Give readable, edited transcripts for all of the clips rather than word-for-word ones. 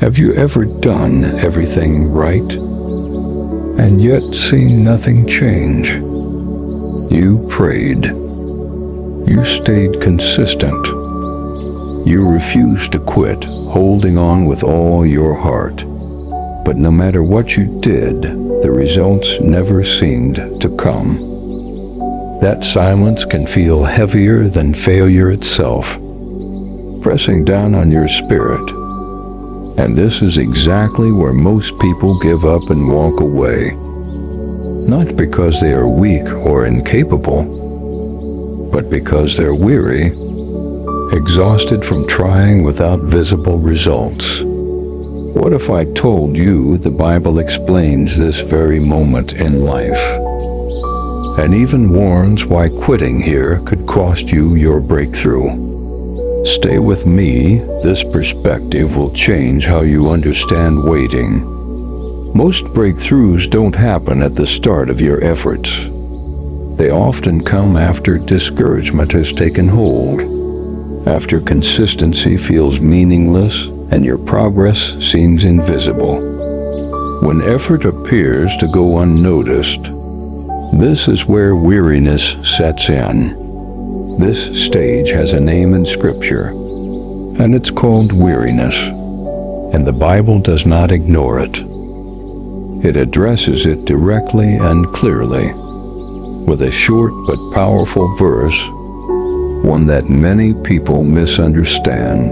Have you ever done everything right and yet seen nothing change? You prayed. You stayed consistent. You refused to quit, holding on with all your heart. But no matter what you did, the results never seemed to come. That silence can feel heavier than failure itself, pressing down on your spirit. And this is exactly where most people give up and walk away. Not because they are weak or incapable, but because they're weary, exhausted from trying without visible results. What if I told you the Bible explains this very moment in life, and even warns why quitting here could cost you your breakthrough? Stay with me. This perspective will change how you understand waiting. Most breakthroughs don't happen at the start of your efforts. They often come after discouragement has taken hold, after consistency feels meaningless and your progress seems invisible. When effort appears to go unnoticed, this is where weariness sets in. This stage has a name in Scripture, and it's called weariness, and the Bible does not ignore it. It addresses it directly and clearly, with a short but powerful verse, one that many people misunderstand.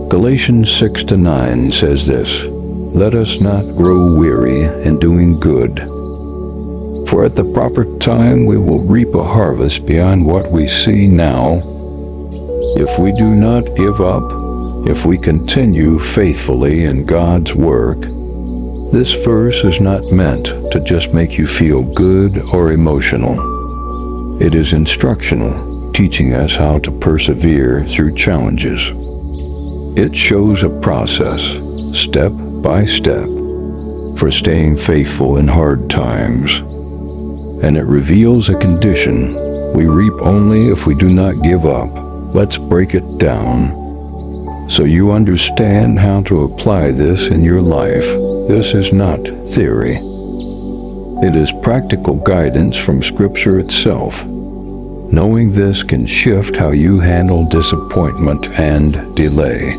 Galatians 6-9 says this, "Let us not grow weary in doing good. For at the proper time we will reap a harvest beyond what we see now. If we do not give up, if we continue faithfully in God's work." This verse is not meant to just make you feel good or emotional. It is instructional, teaching us how to persevere through challenges. It shows a process, step by step, for staying faithful in hard times. And it reveals a condition. We reap only if we do not give up. Let's break it down, so you understand how to apply this in your life. This is not theory. It is practical guidance from Scripture itself. Knowing this can shift how you handle disappointment and delay.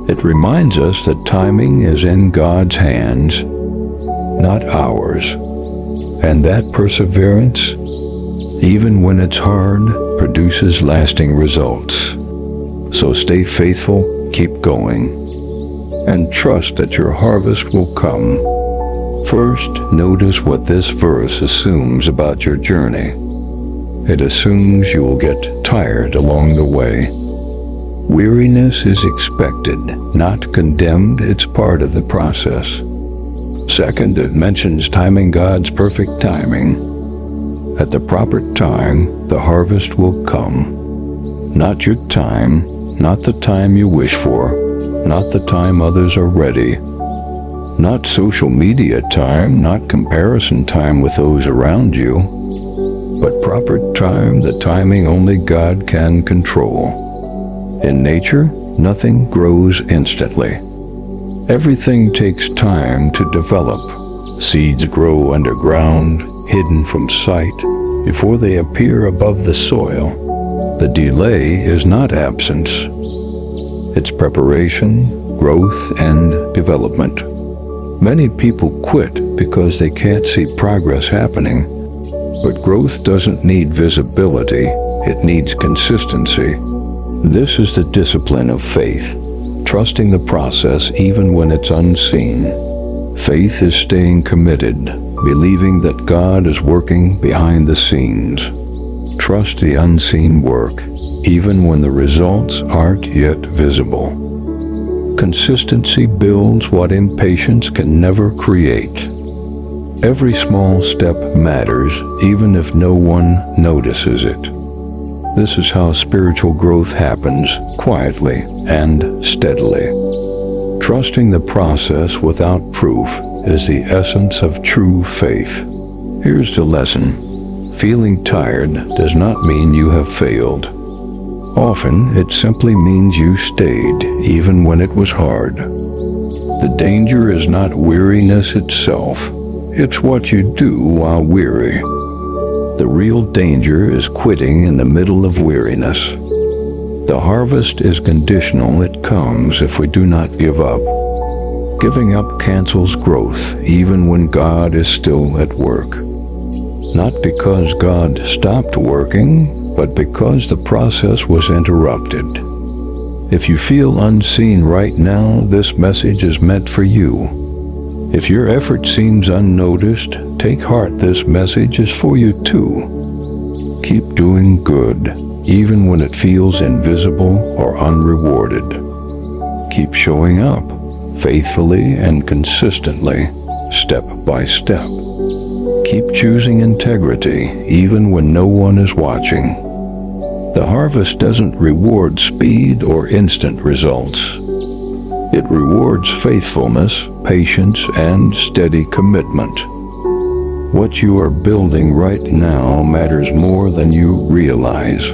It reminds us that timing is in God's hands, not ours. And that perseverance, even when it's hard, produces lasting results. So stay faithful, keep going, and trust that your harvest will come. First, notice what this verse assumes about your journey. It assumes you will get tired along the way. Weariness is expected, not condemned. It's part of the process. Second, it mentions timing God's perfect timing. At the proper time, the harvest will come. Not your time, not the time you wish for, not the time others are ready, not social media time, not comparison time with those around you, but proper time, the timing only God can control. In nature, nothing grows instantly. Everything takes time to develop. Seeds grow underground, hidden from sight, before they appear above the soil. The delay is not absence. It's preparation, growth, and development. Many people quit because they can't see progress happening. But growth doesn't need visibility, it needs consistency. This is the discipline of faith. Trusting the process even when it's unseen. Faith is staying committed, believing that God is working behind the scenes. Trust the unseen work, even when the results aren't yet visible. Consistency builds what impatience can never create. Every small step matters, even if no one notices it. This is how spiritual growth happens, quietly and steadily. Trusting the process without proof is the essence of true faith. Here's the lesson. Feeling tired does not mean you have failed. Often, it simply means you stayed, even when it was hard. The danger is not weariness itself. It's what you do while weary. The real danger is quitting in the middle of weariness. The harvest is conditional. It comes if we do not give up. Giving up cancels growth, even when God is still at work. Not because God stopped working, but because the process was interrupted. If you feel unseen right now, this message is meant for you. If your effort seems unnoticed, take heart, this message is for you too. Keep doing good, even when it feels invisible or unrewarded. Keep showing up, faithfully and consistently, step by step. Keep choosing integrity, even when no one is watching. The harvest doesn't reward speed or instant results. It rewards faithfulness, patience, and steady commitment. What you are building right now matters more than you realize.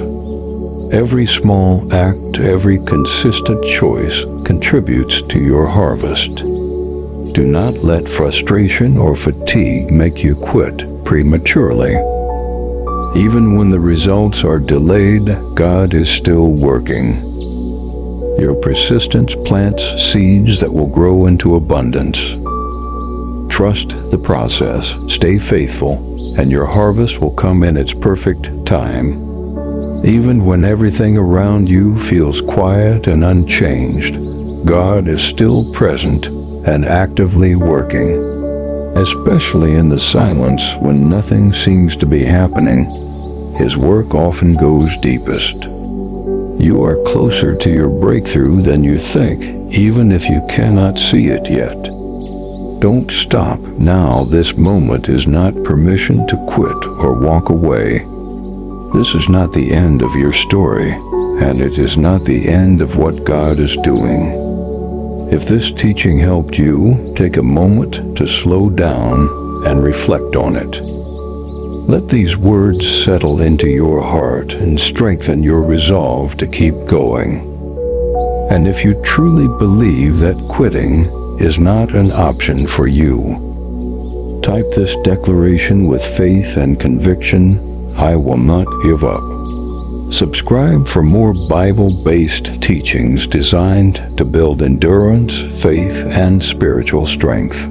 Every small act, every consistent choice contributes to your harvest. Do not let frustration or fatigue make you quit prematurely. Even when the results are delayed, God is still working. Your persistence plants seeds that will grow into abundance. Trust the process, stay faithful, and your harvest will come in its perfect time. Even when everything around you feels quiet and unchanged, God is still present and actively working. Especially in the silence when nothing seems to be happening, His work often goes deepest. You are closer to your breakthrough than you think, even if you cannot see it yet. Don't stop now. This moment is not permission to quit or walk away. This is not the end of your story, and it is not the end of what God is doing. If this teaching helped you, take a moment to slow down and reflect on it. Let these words settle into your heart and strengthen your resolve to keep going. And if you truly believe that quitting is not an option for you, type this declaration with faith and conviction: I will not give up. Subscribe for more Bible-based teachings designed to build endurance, faith, and spiritual strength.